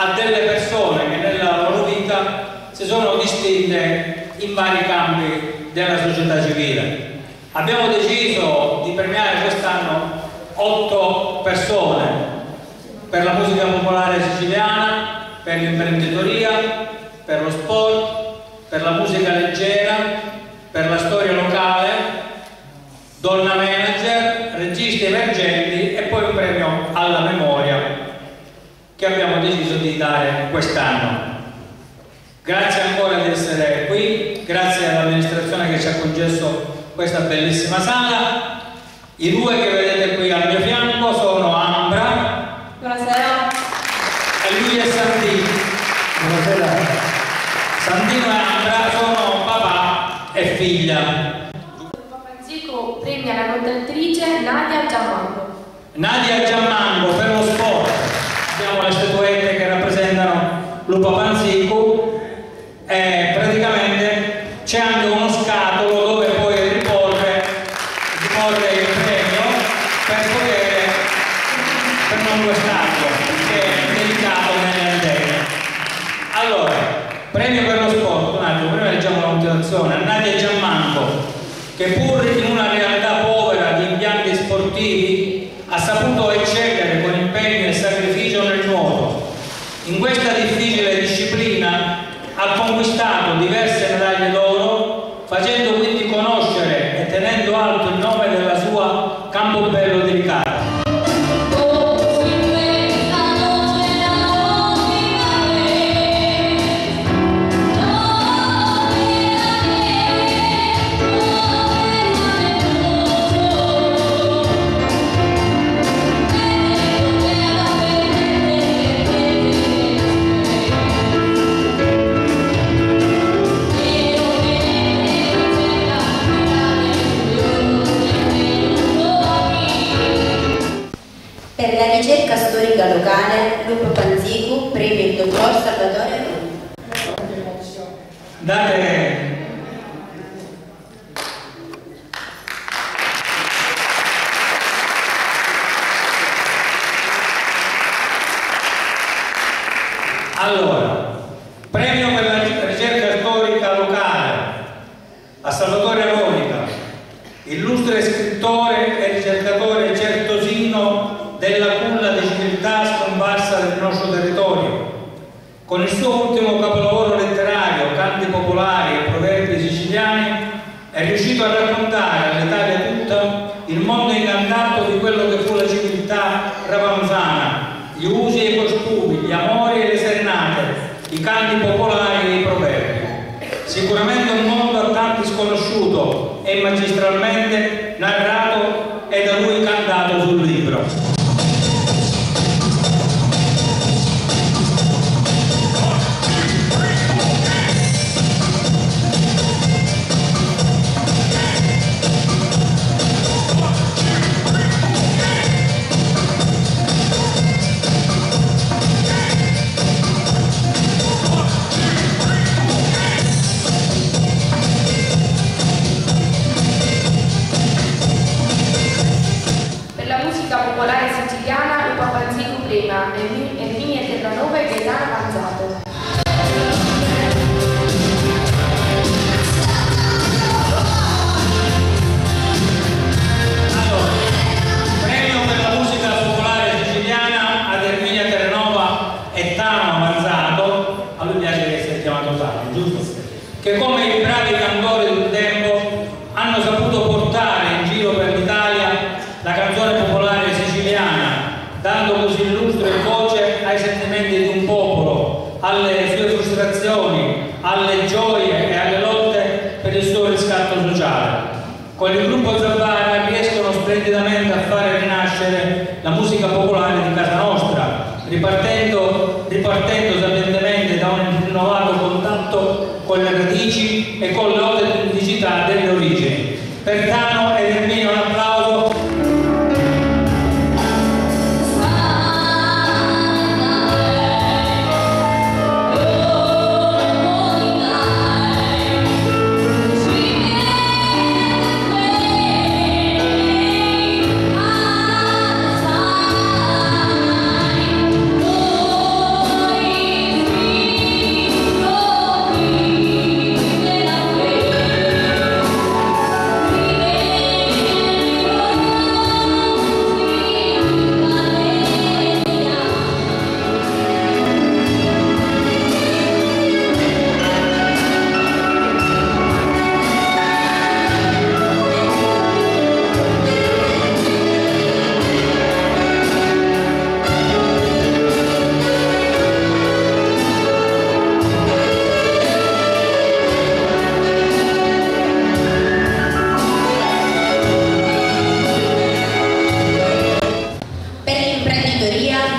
a delle persone che nella loro vita si sono distinte in vari campi della società civile. Abbiamo deciso di premiare quest'anno 8 persone per la musica popolare siciliana, per l'imprenditoria, per lo sport, per la musica leggera, per la storia locale, donna manager, registi emergenti e poi un premio alla memoria che abbiamo deciso di dare quest'anno. Grazie ancora di essere qui, grazie all'amministrazione che ci ha concesso questa bellissima sala. I due che vedete qui al mio fianco sono Ambra. Buonasera. E lui è Sandino. Buonasera. Sandino e Ambra sono papà e figlia. Lupa Panzico premia la nuotatrice Nadia Giammango. Nadia Giammango per lo sport. Abbiamo le statuette che rappresentano Lupa Panzico e praticamente c'è anche uno scatolo dove poi riporre il premio per non guastarlo, che è delicato nelle antenne. Allora, premio per lo sport, un attimo, prima leggiamo la motivazione. A Nadia Giammanco, che pur in una realtà povera di impianti sportivi ha saputo eccellere con impegno e sacrificio nel nuoto. In questa difficile disciplina ha conquistato diverse medaglie d'oro, facendo quindi conoscere e tenendo alto il nome della sua Campobello dedicata. Per la ricerca storica locale, Lupa Panzico premia il dottor Salvatore Roni. Date allora, premio per la ricerca storica locale a Salvatore Ronica, illustre scrittore e ricercatore certosino della culla di civiltà scomparsa del nostro territorio. Con il suo ultimo capolavoro letterario, Canti popolari e proverbi siciliani, è riuscito a raccontare all'Italia tutta il mondo incantato di quello che fu la civiltà ravansana, gli usi e i costumi, gli amori e le serenate, i canti popolari e i proverbi. Sicuramente un mondo a tanti sconosciuto e magistralmente narrato e da lui cantato sul libro. Popolare siciliana, Lupa Panzico premia Erminia Terranova e Gaetano Manzato. Allora, premio per la musica popolare siciliana ad Erminia Terranova e Tano Manzato. A lui piace essere chiamato Tano, giusto? Che come i bravi cantori del tempo hanno saputo portare in giro per l'Italia la canzone popolare siciliana, dando così illustre voce ai sentimenti di un popolo, alle sue frustrazioni, alle gioie e alle lotte per il suo riscatto sociale. Con il gruppo Zabbara riescono splendidamente a fare rinascere la musica popolare di casa nostra, ripartendo sapientemente da un rinnovato contatto con le radici e con l'autenticità delle origini. Per Tano ed Erminia un applauso. Noi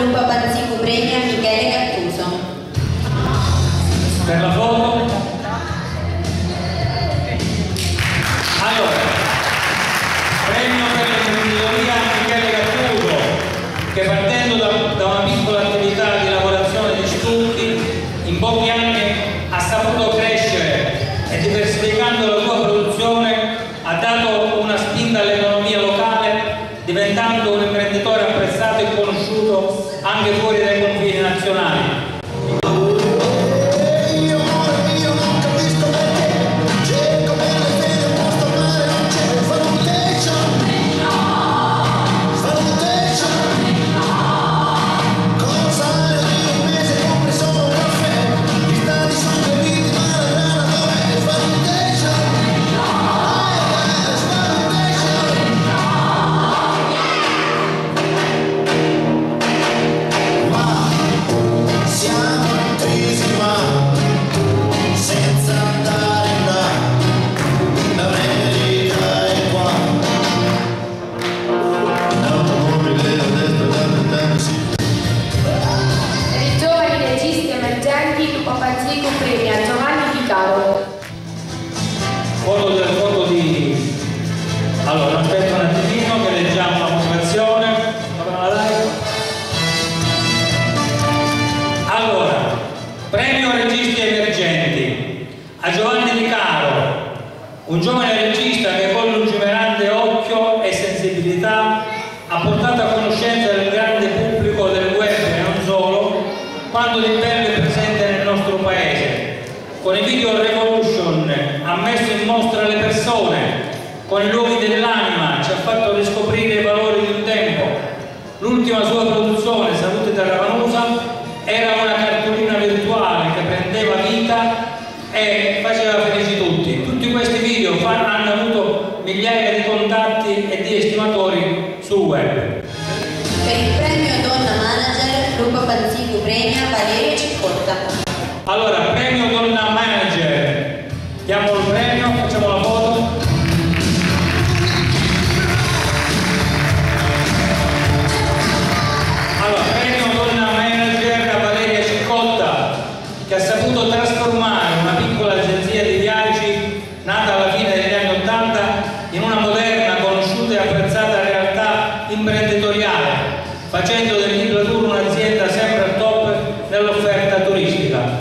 Lupa Panzico premia Michele Gattuso. Per la foto. Allora, premio per l'imprenditoria Michele Gattuso, che partendo da una piccola attività di lavorazione di stucchi, in pochi anni ha saputo crescere e diversificando la sua produzione ha dato una spinta all'economia locale, diventando un imprenditore apprezzato e conosciuto anche fuori dai confini nazionali. Allora, aspetta un attimino che leggiamo la motivazione. Allora, premio registi emergenti a Giovanni Di Caro, un giovane regista che con lungimirante occhio e sensibilità ha portato a conoscenza del grande pubblico del web e non solo quanto di bello è presente nel nostro paese. Con i Video Revolution ha messo in mostra le persone, con i luoghi dell'anima ci ha fatto riscoprire i valori di un tempo. L'ultima sua produzione, Salute Terravanusa, era una cartolina virtuale che prendeva vita e faceva felici tutti. Tutti questi video hanno avuto migliaia di contatti e di estimatori sul web. Per il premio Donna Manager, Lupa Panzico premia Valeria Cicotta. Allora, premio Donna Manager, diamo il premio, facciamo la foto. Allora, premio Donna Manager a Valeria Cicotta, che ha saputo trasformare una piccola agenzia di viaggi nata alla fine degli anni '80 in una moderna, conosciuta e apprezzata realtà imprenditoriale, facendo dell'Isla Tour un'azienda sempre al top nell'offerta turistica.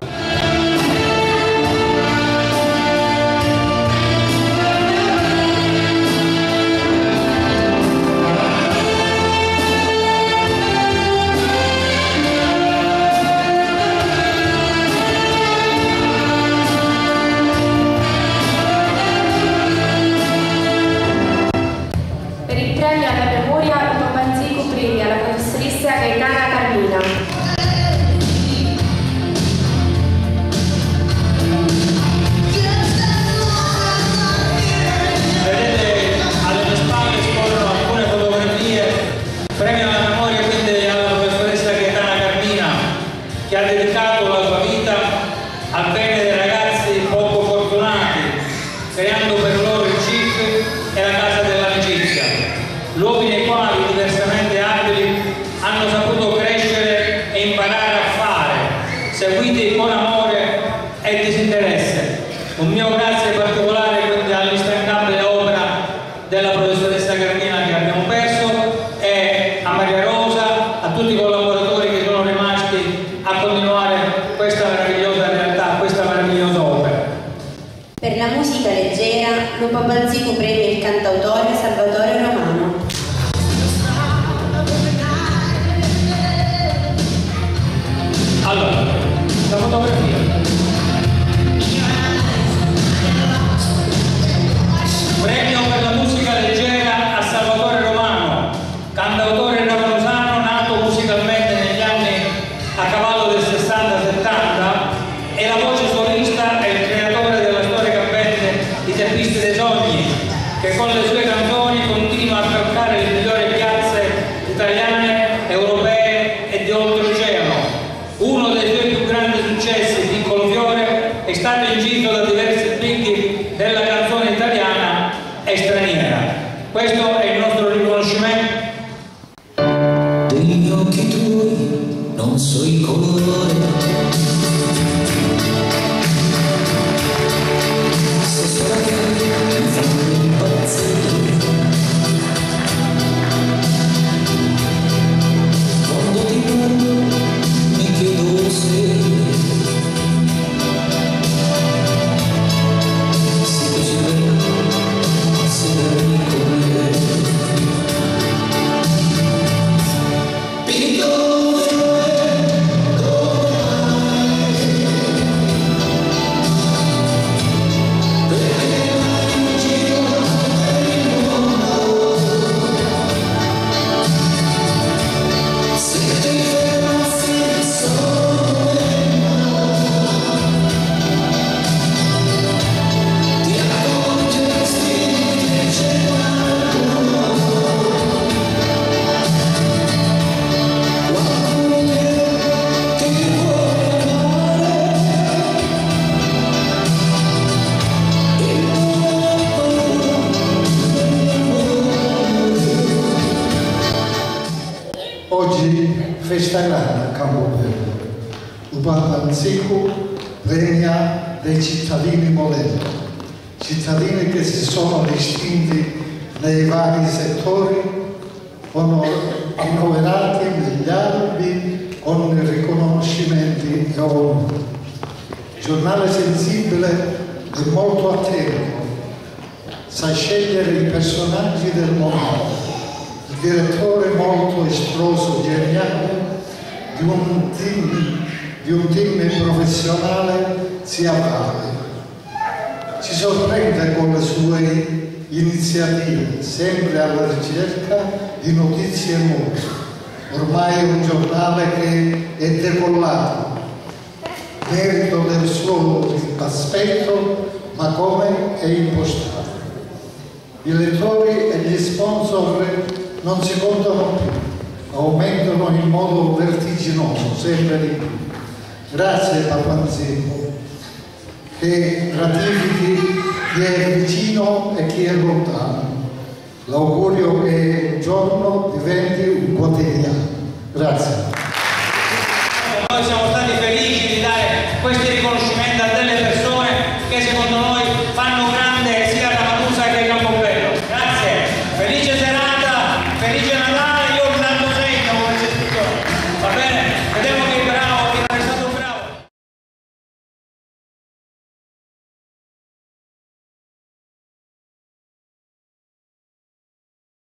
Seguiti con amore e disinteresse. Un mio grazie particolare quindi all'instancabile opera della professoressa Carmina che abbiamo perso e a Maria Rosa, a tutti i collaboratori che sono rimasti a continuare questa meravigliosa realtà, questa meravigliosa opera. Per la musica leggera, Lupa Panzico premia il cantautore Salvatore Romano. Allora, la fotografia. Premio per la musica leggera a Salvatore Romano, cantautore ravanusano nato musicalmente non so il colore, se sarà che mi fanno impazzire quando ti guardo, mi chiedo se sei così bella, sei come oggi festa grande a Campobello. Lupa Panzico premia dei cittadini modelli, cittadini che si sono distinti nei vari settori, annoverati negli albi con riconoscimenti e onori. Giornale sensibile e molto attento, sa scegliere i personaggi del momento. Il direttore molto esploso, geniale, di un team professionale si avvale. Ci sorprende con le sue iniziative, sempre alla ricerca di notizie nuove. Ormai è un giornale che è decollato, merito del suo aspetto, ma come è impostato. I lettori e gli sponsor non si contano più, aumentano in modo vertiginoso, sempre di più. Grazie Papanzico, che ratifichi chi è vicino e chi è lontano. L'augurio che un giorno diventi un quotidiano. Grazie.